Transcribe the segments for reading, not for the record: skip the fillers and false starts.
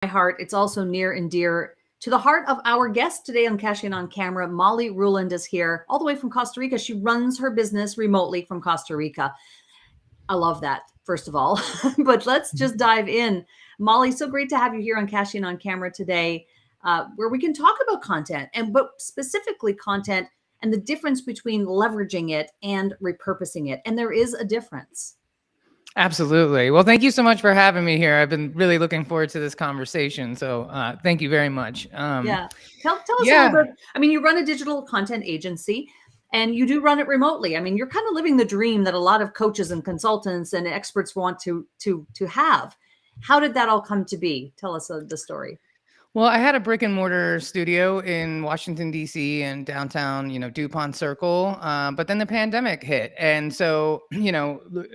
my heart. It's also near and dear to the heart of our guest today on Cashing on Camera. Molly Ruland is here all the way from Costa Rica. She runs her business remotely from Costa Rica. I love that, first of all. But let's just dive in. Molly, so great to have you here on Cashing on Camera today, where we can talk about content, but specifically content and the difference between leveraging it and repurposing it. And there is a difference. Absolutely. Well, thank you so much for having me here. I've been really looking forward to this conversation. So thank you very much. Yeah. Tell us a little bit. I mean, you run a digital content agency and you do run it remotely. I mean, you're kind of living the dream that a lot of coaches and consultants and experts want to have. How did that all come to be? Tell us the story. Well, I had a brick and mortar studio in Washington, D.C. and downtown, DuPont Circle. But then the pandemic hit. And so,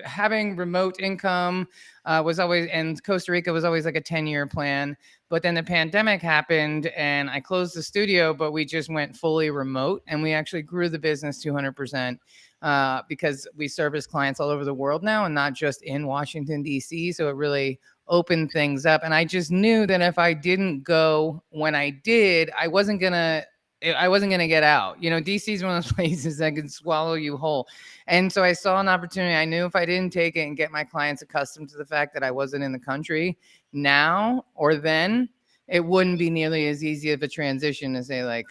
having remote income was always, and Costa Rica was always like a 10-year plan. But then the pandemic happened and I closed the studio, but we just went fully remote and we actually grew the business 200%. Because we service clients all over the world now and not just in Washington, D.C. So it really opened things up. And I just knew that if I didn't go when I did, I wasn't going to get out. DC is one of those places that can swallow you whole. And so I saw an opportunity. I knew if I didn't take it and get my clients accustomed to the fact that I wasn't in the country now or then, it wouldn't be nearly as easy of a transition to say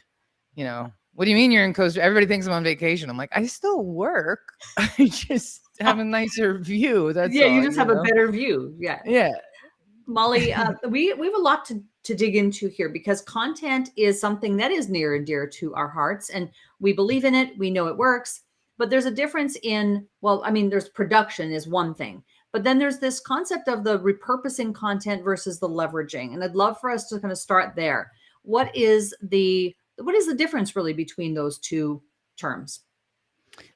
what do you mean you're in Costa Rica? Everybody thinks I'm on vacation. I'm like, I still work. I just have a nicer view. That's all, you just have a better view. Yeah. Yeah. Molly, we have a lot to dig into here because content is something that is near and dear to our hearts and we believe in it. We know it works, but there's a difference in, there's production is one thing, but then there's this concept of the repurposing content versus the leveraging. And I'd love for us to kind of start there. What is the difference really between those two terms?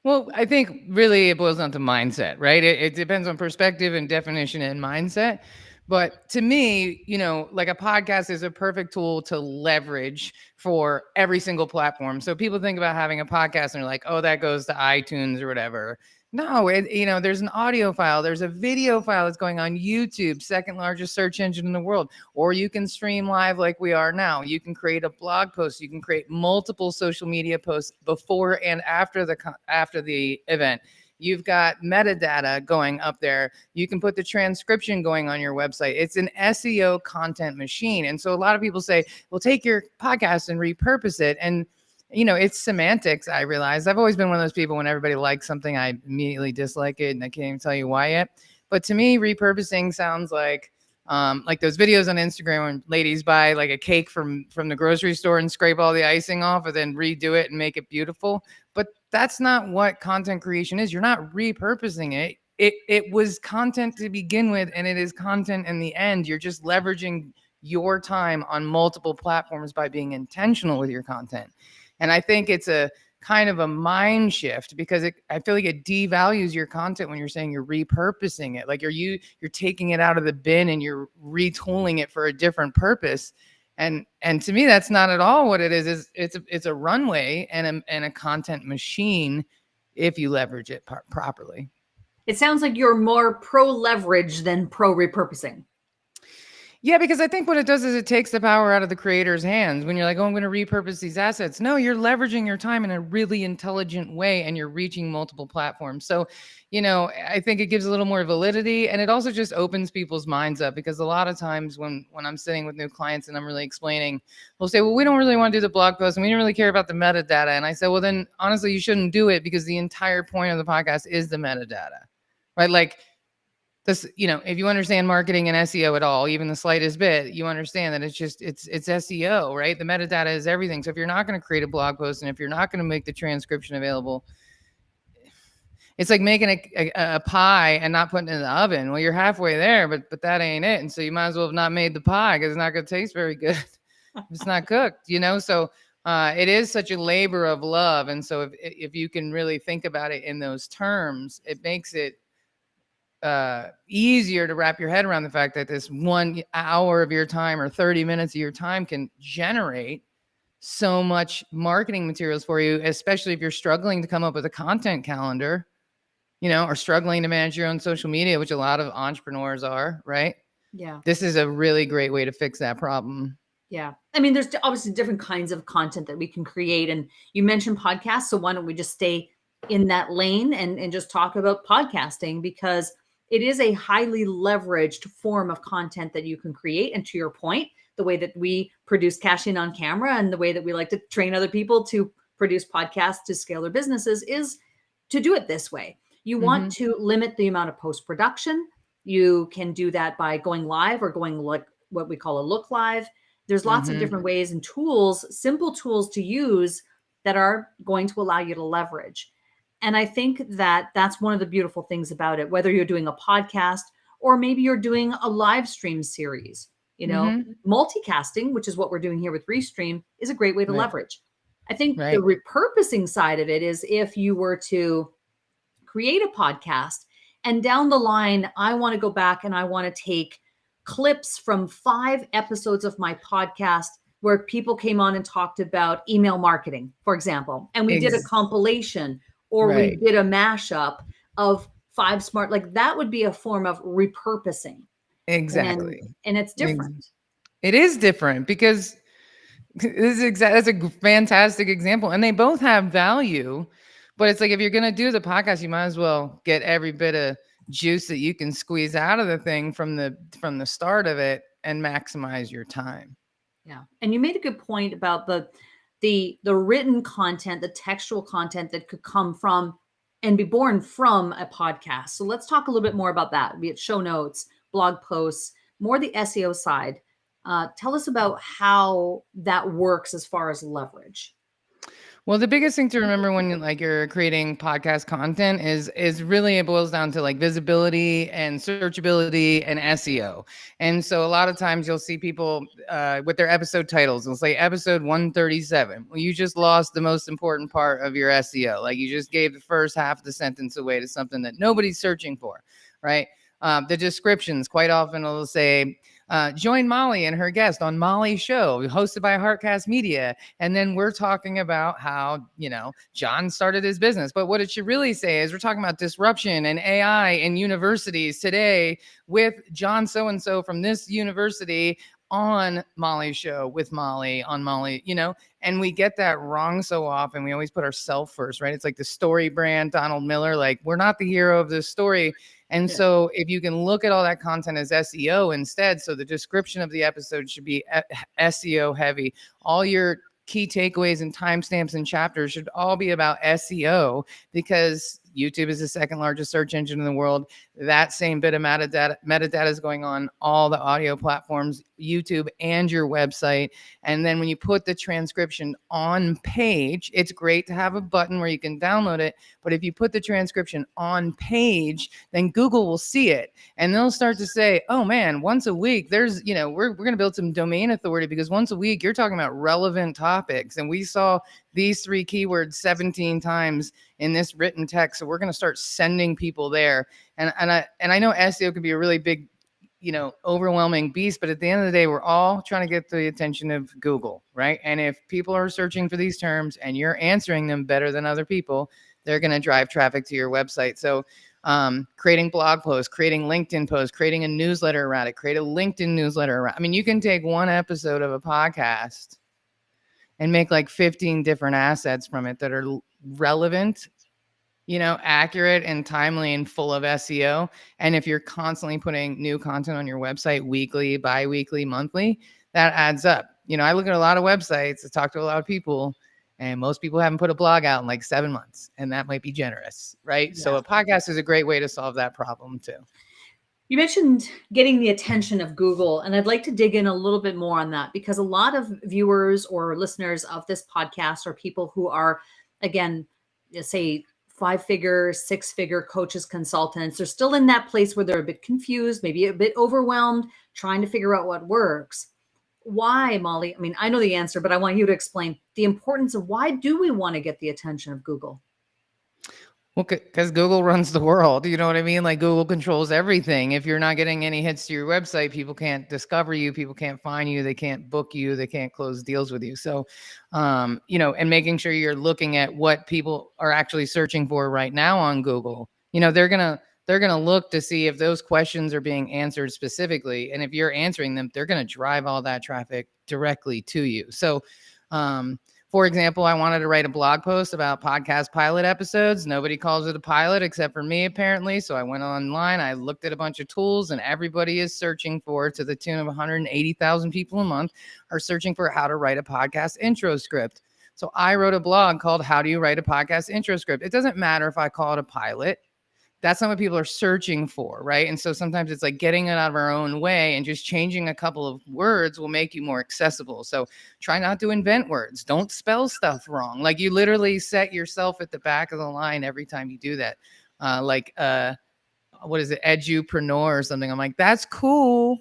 Well, I think really it boils down to mindset, right? It depends on perspective and definition and mindset. But to me, like a podcast is a perfect tool to leverage for every single platform. So people think about having a podcast and they're like, oh, that goes to iTunes or whatever. No, there's an audio file. There's a video file that's going on YouTube, second largest search engine in the world. Or you can stream live like we are now. You can create a blog post. You can create multiple social media posts before and after the event. You've got metadata going up there. You can put the transcription going on your website. It's an SEO content machine. And so a lot of people say, well, take your podcast and repurpose it. And it's semantics, I realize. I've always been one of those people when everybody likes something, I immediately dislike it, and I can't even tell you why yet. But to me, repurposing sounds like those videos on Instagram when ladies buy like a cake from the grocery store and scrape all the icing off and then redo it and make it beautiful. But that's not what content creation is. You're not repurposing it. It was content to begin with, and it is content in the end. You're just leveraging your time on multiple platforms by being intentional with your content. And I think it's a kind of a mind shift because I feel like it devalues your content when you're saying you're repurposing it. Like you're taking it out of the bin and you're retooling it for a different purpose. And to me, that's not at all what it is. It's a runway and a content machine if you leverage it properly. It sounds like you're more pro leverage than pro repurposing. Yeah, because I think what it does is it takes the power out of the creator's hands. When you're like, oh, I'm going to repurpose these assets. No, you're leveraging your time in a really intelligent way and you're reaching multiple platforms. So, I think it gives a little more validity and it also just opens people's minds up because a lot of times when I'm sitting with new clients and I'm really explaining, they'll say, well, we don't really want to do the blog post and we don't really care about the metadata. And I say, well, then honestly, you shouldn't do it because the entire point of the podcast is the metadata, right? Like, this, if you understand marketing and SEO at all, even the slightest bit, you understand that it's SEO, right? The metadata is everything. So if you're not going to create a blog post and if you're not going to make the transcription available, it's like making a pie and not putting it in the oven. Well, you're halfway there, but that ain't it. And so you might as well have not made the pie because it's not going to taste very good if it's not cooked, So it is such a labor of love. And so if you can really think about it in those terms, it makes it easier to wrap your head around the fact that this 1 hour of your time or 30 minutes of your time can generate so much marketing materials for you, especially if you're struggling to come up with a content calendar, or struggling to manage your own social media, which a lot of entrepreneurs are, right? Yeah. This is a really great way to fix that problem. Yeah. I mean, there's obviously different kinds of content that we can create. And you mentioned podcasts. So why don't we just stay in that lane and just talk about podcasting, because it is a highly leveraged form of content that you can create. And to your point, the way that we produce Cash In on Camera and the way that we like to train other people to produce podcasts to scale their businesses is to do it this way. You want to limit the amount of post-production. You can do that by going live or going like what we call a look live. There's lots of different ways and tools, simple tools to use that are going to allow you to leverage. And I think that that's one of the beautiful things about it, whether you're doing a podcast or maybe you're doing a live stream series, multicasting, which is what we're doing here with Restream, is a great way to leverage. I think the repurposing side of it is if you were to create a podcast and down the line, I want to go back and I want to take clips from 5 episodes of my podcast where people came on and talked about email marketing, for example, and we did a compilation or we did a mashup of 5 smart, like that would be a form of repurposing. Exactly. And it's different. It is different because that's a fantastic example. And they both have value, but it's like, if you're going to do the podcast, you might as well get every bit of juice that you can squeeze out of the thing from the start of it and maximize your time. Yeah. And you made a good point about the written content, the textual content that could come from and be born from a podcast. So let's talk a little bit more about that, be it show notes, blog posts, more the SEO side. Tell us about how that works as far as leverage. Well, the biggest thing to remember when you're creating podcast content is really, it boils down to like visibility and searchability and SEO. And so a lot of times you'll see people with their episode titles, they'll say episode 137. Well, you just lost the most important part of your SEO. Like you just gave the first half of the sentence away to something that nobody's searching for, right? The descriptions, quite often it'll say, join Molly and her guest on Molly's show, hosted by Heartcast Media. And then we're talking about how, John started his business. But what it should really say is we're talking about disruption and AI in universities today with John so-and-so from this university on Molly's show with Molly on Molly, and we get that wrong so often. We always put ourselves first, right? It's like the story brand, Donald Miller, like we're not the hero of this story. And so if you can look at all that content as SEO instead, so the description of the episode should be SEO heavy. All your key takeaways and timestamps and chapters should all be about SEO, because YouTube is the second largest search engine in the world. That same bit of metadata is going on all the audio platforms, YouTube and your website. And then when you put the transcription on page, it's great to have a button where you can download it. But if you put the transcription on page, then Google will see it and they'll start to say, oh man, once a week, there's, we're going to build some domain authority because once a week you're talking about relevant topics. And we saw these 3 keywords 17 times in this written text. So we're going to start sending people there. And I know SEO can be a really big, overwhelming beast, but at the end of the day, we're all trying to get the attention of Google, right? And if people are searching for these terms and you're answering them better than other people, they're going to drive traffic to your website. So creating blog posts, creating LinkedIn posts, creating a newsletter around it, create a LinkedIn newsletter around. I mean, you can take one episode of a podcast and make like 15 different assets from it that are relevant, accurate and timely and full of SEO. And if you're constantly putting new content on your website weekly, bi-weekly, monthly, that adds up. I look at a lot of websites, I talk to a lot of people, and most people haven't put a blog out in like 7 months, and that might be generous, right? Yeah. So a podcast is a great way to solve that problem too. You mentioned getting the attention of Google, and I'd like to dig in a little bit more on that, because a lot of viewers or listeners of this podcast are people who are, again, say 5-figure, 6-figure coaches, consultants. They're still in that place where they're a bit confused, maybe a bit overwhelmed, trying to figure out what works. Why, Molly? I mean, I know the answer, but I want you to explain the importance of why do we want to get the attention of Google? Well, because Google runs the world. You know what I mean? Like Google controls everything. If you're not getting any hits to your website, people can't discover you. People can't find you. They can't book you. They can't close deals with you. So, and making sure you're looking at what people are actually searching for right now on Google. They're they're going to look to see if those questions are being answered specifically. And if you're answering them, they're going to drive all that traffic directly to you. So, for example, I wanted to write a blog post about podcast pilot episodes. Nobody calls it a pilot except for me, apparently. So I went online, I looked at a bunch of tools, and everybody is searching for, to the tune of 180,000 people a month, are searching for how to write a podcast intro script. So I wrote a blog called How Do You Write a Podcast Intro Script? It doesn't matter if I call it a pilot. That's not what people are searching for, right? And so sometimes it's like getting it out of our own way, and just changing a couple of words will make you more accessible. So try not to invent words. Don't spell stuff wrong. Like, you literally set yourself at the back of the line every time you do that. What is it? Edupreneur or something. I'm like, that's cool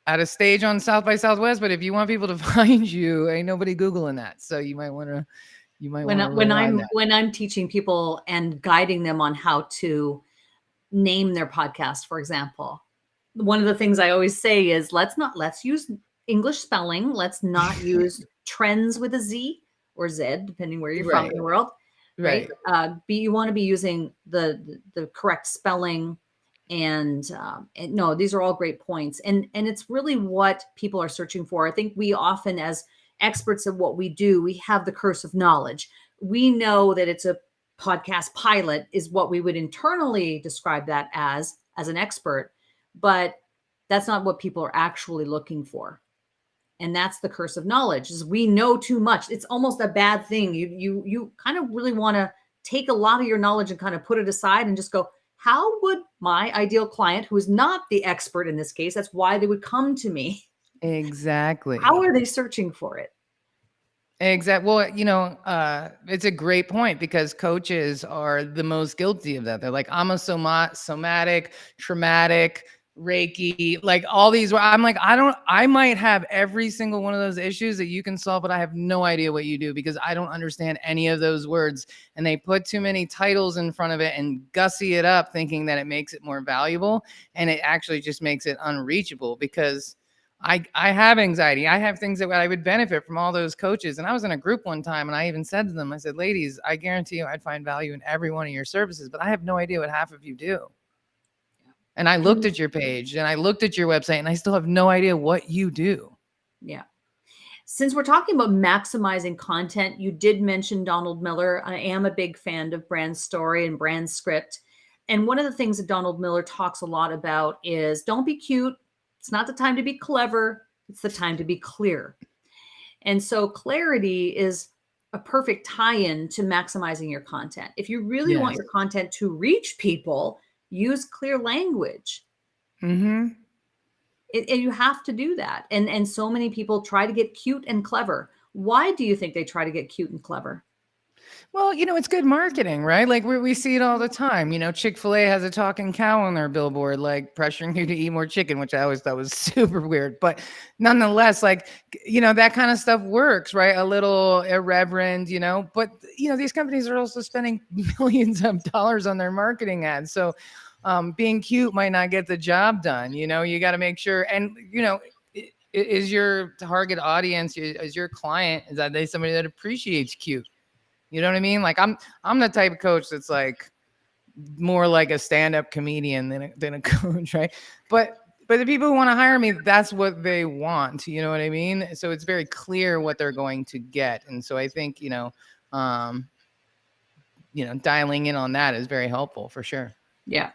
at a stage on South by Southwest, but if you want people to find you, ain't nobody Googling that. So you might want to, when I'm teaching people and guiding them on how to name their podcast, for example, one of the things I always say is let's use English spelling. Let's not use trends with a Z or Z, depending where you're from in the world. Right. You want to be using the correct spelling. And no, these are all great points. And it's really what people are searching for. I think we often, as experts at what we do, we have the curse of knowledge. We know that it's a podcast pilot is what we would internally describe that as an expert, but that's not what people are actually looking for. And that's the curse of knowledge, is we know too much. It's almost a bad thing. You kind of really want to take a lot of your knowledge and kind of put it aside and just go, how would my ideal client, who is not the expert in this case, that's why they would come to me. Exactly. How are they searching for it? Exactly. Well, it's a great point, because coaches are the most guilty of that. They're like, I'm a somatic, traumatic, Reiki, like all these. I'm like, I might have every single one of those issues that you can solve, but I have no idea what you do, because I don't understand any of those words. And they put too many titles in front of it and gussy it up, thinking that it makes it more valuable. And it actually just makes it unreachable, because I have anxiety. I have things that I would benefit from all those coaches. And I was in a group one time, and I even said to them, I said, ladies, I guarantee you I'd find value in every one of your services, but I have no idea what half of you do. And I looked at your page and I looked at your website, and I still have no idea what you do. Yeah. Since we're talking about maximizing content, you did mention Donald Miller. I am a big fan of brand story and brand script. And one of the things that Donald Miller talks a lot about is don't be cute. It's not the time to be clever. It's the time to be clear. And so clarity is a perfect tie-in to maximizing your content. If you really want your content to reach people, use clear language. Mm-hmm. And you have to do that. And so many people try to get cute and clever. Why do you think they try to get cute and clever? Well, it's good marketing, right? Like we see it all the time. Chick-fil-A has a talking cow on their billboard, like pressuring you to eat more chicken, which I always thought was super weird. But nonetheless, like, that kind of stuff works, right? A little irreverent, but, these companies are also spending millions of dollars on their marketing ads. So being cute might not get the job done. You got to make sure. And, is your target audience, is your client, is that they somebody that appreciates cute? You know what I mean? Like I'm the type of coach that's like more like a stand-up comedian than a coach, right? But the people who want to hire me, that's what they want. You know what I mean? So it's very clear what they're going to get. And so I think, dialing in on that is very helpful for sure. Yeah.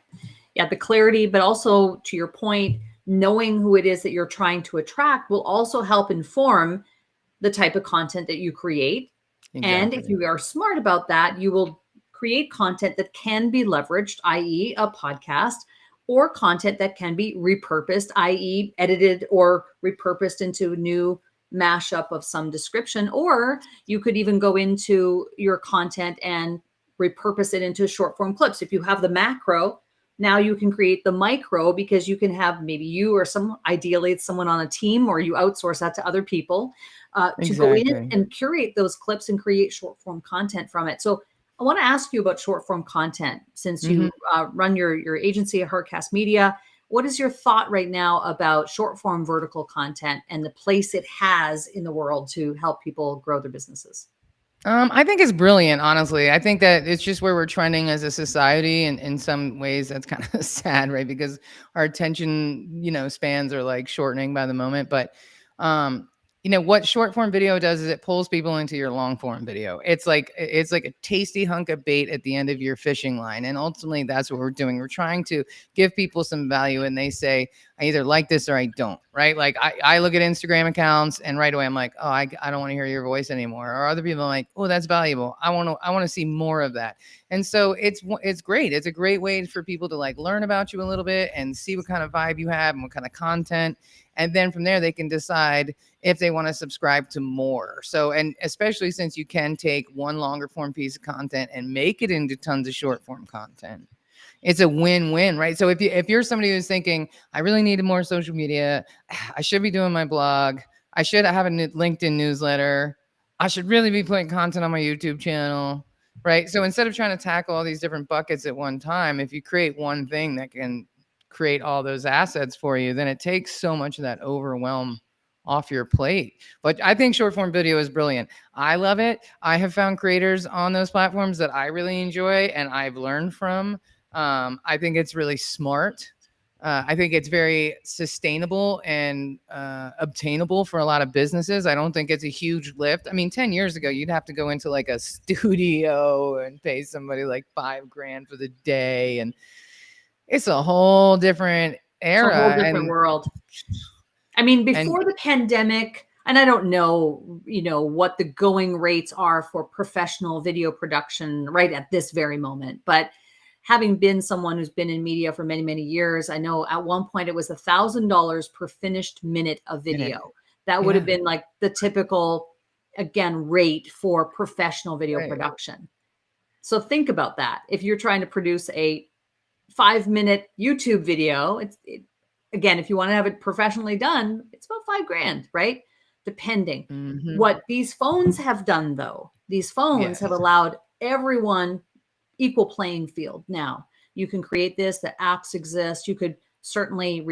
Yeah. The clarity, but also to your point, knowing who it is that you're trying to attract will also help inform the type of content that you create. Exactly. And if you are smart about that, you will create content that can be leveraged, i.e. a podcast, or content that can be repurposed, i.e. edited or repurposed into new mashup of some description. Or you could even go into your content and repurpose it into short form clips. If you have the macro, now you can create the micro, because you can have maybe you or ideally it's someone on a team, or you outsource that to other people to go in and curate those clips and create short form content from it. So I want to ask you about short form content, since you run your agency at Heartcast Media. What is your thought right now about short form vertical content and the place it has in the world to help people grow their businesses? I think it's brilliant, honestly. I think that it's just where we're trending as a society, and in some ways that's kind of sad, right? Because our attention, spans are like shortening by the moment. But um, what short form video does is it pulls people into your long form video. It's like a tasty hunk of bait at the end of your fishing line. And ultimately that's what we're doing. We're trying to give people some value, and they say, I either like this or I don't, right? Like I look at Instagram accounts and right away I'm like, oh, I don't want to hear your voice anymore. Or other people are like, oh, that's valuable. I want to see more of that. And so it's great. It's a great way for people to like learn about you a little bit and see what kind of vibe you have and what kind of content. And then from there, they can decide if they want to subscribe to more. So, and especially since you can take one longer form piece of content and make it into tons of short form content. It's a win-win, right? So if you're somebody who's thinking, I really need more social media, I should be doing my blog, I should have a LinkedIn newsletter, I should really be putting content on my YouTube channel, right? So instead of trying to tackle all these different buckets at one time, if you create one thing that can create all those assets for you, then it takes so much of that overwhelm off your plate. But I think short form video is brilliant. I love it. I have found creators on those platforms that I really enjoy and I've learned from. I think it's really smart. I think it's very sustainable and obtainable for a lot of businesses. I don't think it's a huge lift. I mean, 10 years ago, you'd have to go into like a studio and pay somebody like $5,000 for the day. And it's a whole different era. It's a whole different world. I mean, before the pandemic, and I don't know, what the going rates are for professional video production right at this very moment, but having been someone who's been in media for many, many years, I know at one point it was $1,000 per finished minute of video. That would have been like the typical, again, rate for professional video production. So think about that. If you're trying to produce a 5-minute YouTube video, again, if you want to have it professionally done, it's about $5,000, right? Depending. Mm-hmm. What these phones have done, though, these phones have allowed everyone equal playing field. Now you can create this, the apps exist. You could certainly,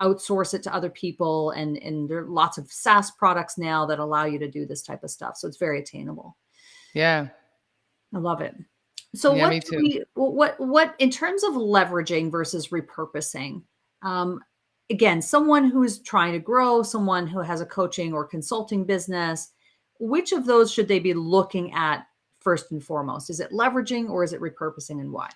outsource it to other people. And there are lots of SaaS products now that allow you to do this type of stuff. So it's very attainable. Yeah. I love it. So what in terms of leveraging versus repurposing, again, someone who's trying to grow, someone who has a coaching or consulting business, which of those should they be looking at first and foremost? Is it leveraging or is it repurposing, and why?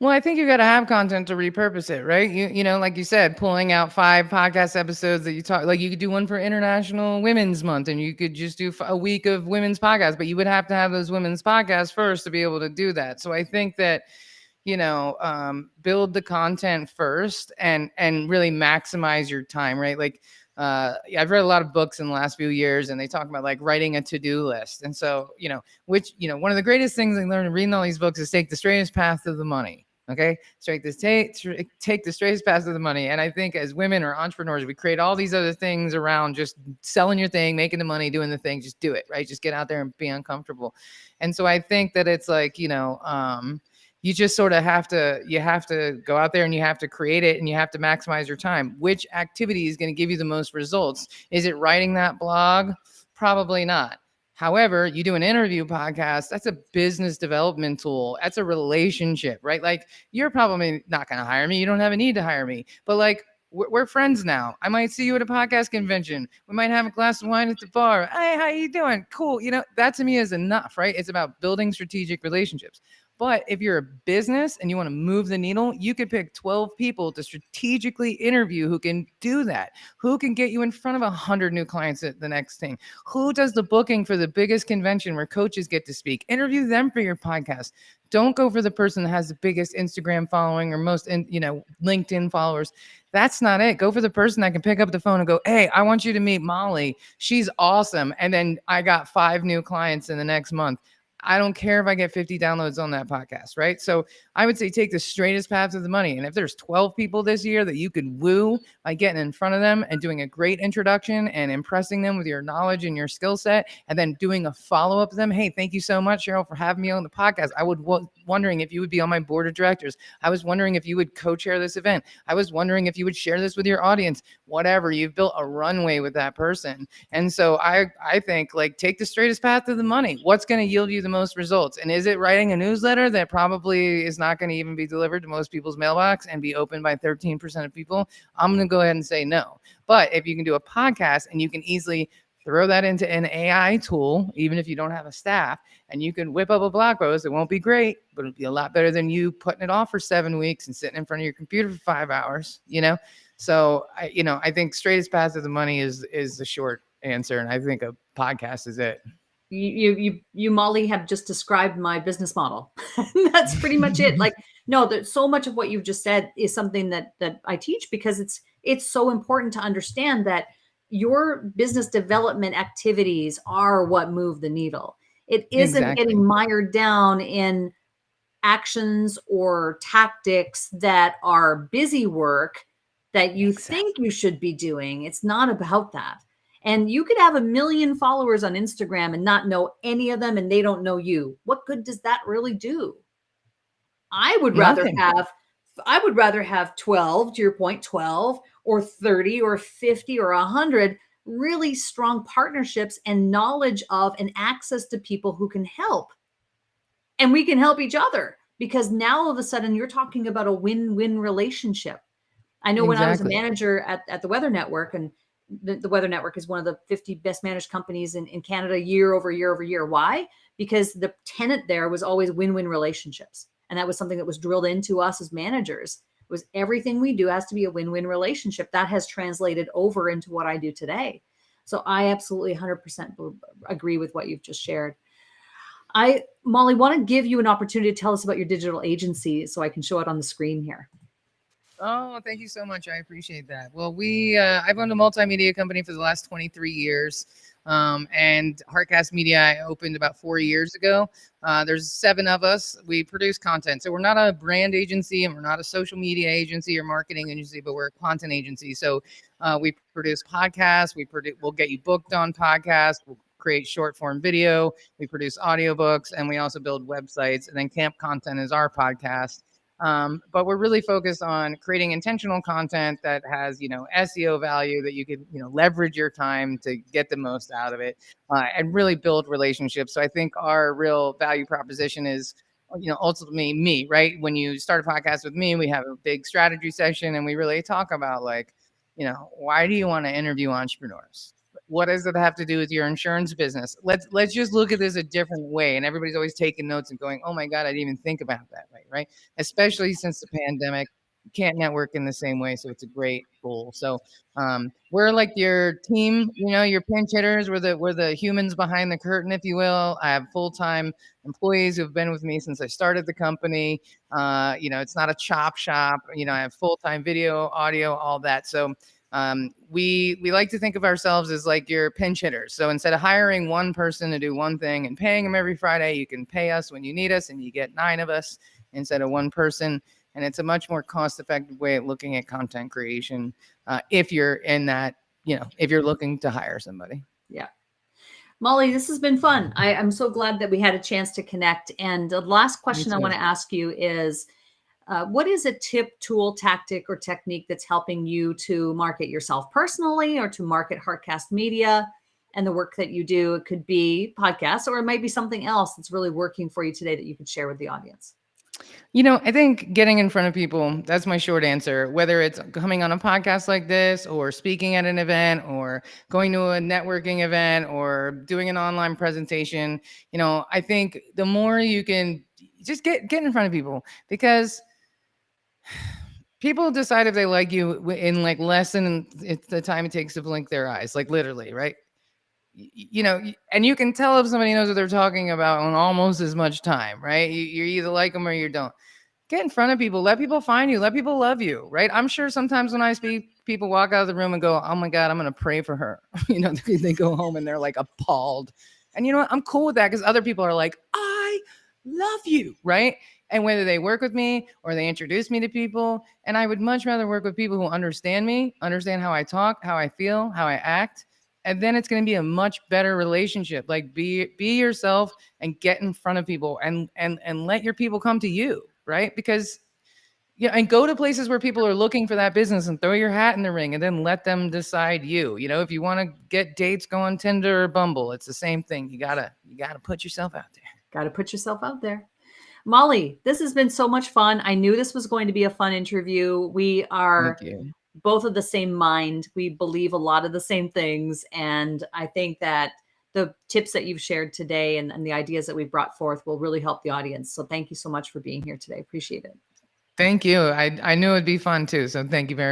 Well, I think you got to have content to repurpose it, right? You know, like you said, pulling out 5 podcast episodes that you talk, like you could do one for International Women's Month, and you could just do a week of women's podcasts, but you would have to have those women's podcasts first to be able to do that. So I think that, build the content first and really maximize your time, right? Like, I've read a lot of books in the last few years, and they talk about like writing a to-do list. And so, one of the greatest things I learned reading all these books is take the straightest path to the money. Okay. Take the straightest path to the money. And I think as women or entrepreneurs, we create all these other things around just selling your thing, making the money, doing the thing, just do it, right? Just get out there and be uncomfortable. And so I think that it's like, you just sort of have to go out there and you have to create it and you have to maximize your time. Which activity is going to give you the most results? Is it writing that blog? Probably not. However, you do an interview podcast, that's a business development tool. That's a relationship, right? Like, you're probably not going to hire me. You don't have a need to hire me, but like, we're friends now. I might see you at a podcast convention. We might have a glass of wine at the bar. Hey, how you doing? Cool. That to me is enough, right? It's about building strategic relationships. But if you're a business and you want to move the needle, you could pick 12 people to strategically interview who can do that, who can get you in front of 100 new clients at the next thing, who does the booking for the biggest convention where coaches get to speak. Interview them for your podcast. Don't go for the person that has the biggest Instagram following or most, LinkedIn followers. That's not it. Go for the person that can pick up the phone and go, hey, I want you to meet Molly. She's awesome. And then I got 5 new clients in the next month. I don't care if I get 50 downloads on that podcast, right? So I would say take the straightest path to the money. And if there's 12 people this year that you could woo by getting in front of them and doing a great introduction and impressing them with your knowledge and your skill set, and then doing a follow-up to them, hey, thank you so much, Sheryl, for having me on the podcast. I was wondering if you would be on my board of directors. I was wondering if you would co-chair this event. I was wondering if you would share this with your audience. Whatever, you've built a runway with that person. And so I think, like, take the straightest path to the money. What's going to yield you the most results? And is it writing a newsletter that probably is not going to even be delivered to most people's mailbox and be opened by 13% of people? I'm going to go ahead and say no. But if you can do a podcast and you can easily throw that into an AI tool, even if you don't have a staff, and you can whip up a blog post, it won't be great, but it'll be a lot better than you putting it off for 7 weeks and sitting in front of your computer for 5 hours, you know? So I think straightest path to the money is the short answer. And I think a podcast is it. You Molly, have just described my business model. That's pretty much it. Like, no, there's so much of what you've just said is something that I teach, because it's so important to understand that your business development activities are what move the needle. It isn't getting mired down in actions or tactics that are busy work that you think you should be doing. It's not about that. And you could have 1 million followers on Instagram and not know any of them, and they don't know you. What good does that really do? I would rather have 12, to your point, 12 or 30 or 50 or 100 really strong partnerships and knowledge of and access to people who can help. And we can help each other, because now all of a sudden you're talking about a win-win relationship. I know when I was a manager at the Weather Network, and the Weather Network is one of the 50 best managed companies in Canada year over year over year. Why? Because the tenet there was always win-win relationships. And that was something that was drilled into us as managers. It was everything we do has to be a win-win relationship. That has translated over into what I do today. So I absolutely 100% agree with what you've just shared. Molly, want to give you an opportunity to tell us about your digital agency so I can show it on the screen here. Oh, thank you so much. I appreciate that. Well, I've owned a multimedia company for the last 23 years. And Heartcast Media, I opened about 4 years ago. There's 7 of us. We produce content. So we're not a brand agency, and we're not a social media agency or marketing agency, but we're a content agency. So we produce podcasts. We'll get you booked on podcasts. We'll create short form video. We produce audiobooks, and we also build websites. And then Camp Content is our podcast. But we're really focused on creating intentional content that has, SEO value, that you could, leverage your time to get the most out of it, and really build relationships. So I think our real value proposition is, ultimately me, right? When you start a podcast with me, we have a big strategy session, and we really talk about, like, why do you want to interview entrepreneurs? What does it have to do with your insurance business? Let's just look at this a different way. And everybody's always taking notes and going, oh my God, I didn't even think about that way, right? Especially since the pandemic, you can't network in the same way. So it's a great goal. So we're like your team, your pinch hitters. We're the humans behind the curtain, if you will. I have full-time employees who've been with me since I started the company. It's not a chop shop. I have full-time video, audio, all that. So we like to think of ourselves as like your pinch hitters. So instead of hiring one person to do one thing and paying them every Friday, you can pay us when you need us, and you get 9 of us instead of one person. And it's a much more cost-effective way of looking at content creation if you're in that, if you're looking to hire somebody. Yeah. Molly, this has been fun. I'm so glad that we had a chance to connect. And the last question I want to ask you is, what is a tip, tool, tactic, or technique that's helping you to market yourself personally, or to market Heartcast Media and the work that you do? It could be podcasts, or it might be something else that's really working for you today that you could share with the audience. I think getting in front of people, that's my short answer. Whether it's coming on a podcast like this, or speaking at an event, or going to a networking event, or doing an online presentation, I think the more you can just get in front of people, because people decide if they like you in like less than the time it takes to blink their eyes, like literally, right? And you can tell if somebody knows what they're talking about in almost as much time, right? You either like them or you don't. Get in front of people, let people find you, let people love you, right? I'm sure sometimes when I speak, people walk out of the room and go, oh my God, I'm going to pray for her. They go home and they're like appalled. And you know what? I'm cool with that, because other people are like, love you, right? And whether they work with me or they introduce me to people, and I would much rather work with people who understand me, understand how I talk, how I feel, how I act. And then it's going to be a much better relationship. Like be yourself and get in front of people and let your people come to you, right? Because yeah, and go to places where people are looking for that business and throw your hat in the ring and then let them decide you. You know, if you want to get dates, go on Tinder or Bumble. It's the same thing. You gotta put yourself out there. Got to put yourself out there. Molly, this has been so much fun. I knew this was going to be a fun interview. We are Thank you. both of the same mind. We believe a lot of the same things. And I think that the tips that you've shared today and the ideas that we've brought forth will really help the audience. So thank you so much for being here today. Appreciate it. Thank you. I knew it'd be fun too. So thank you very much.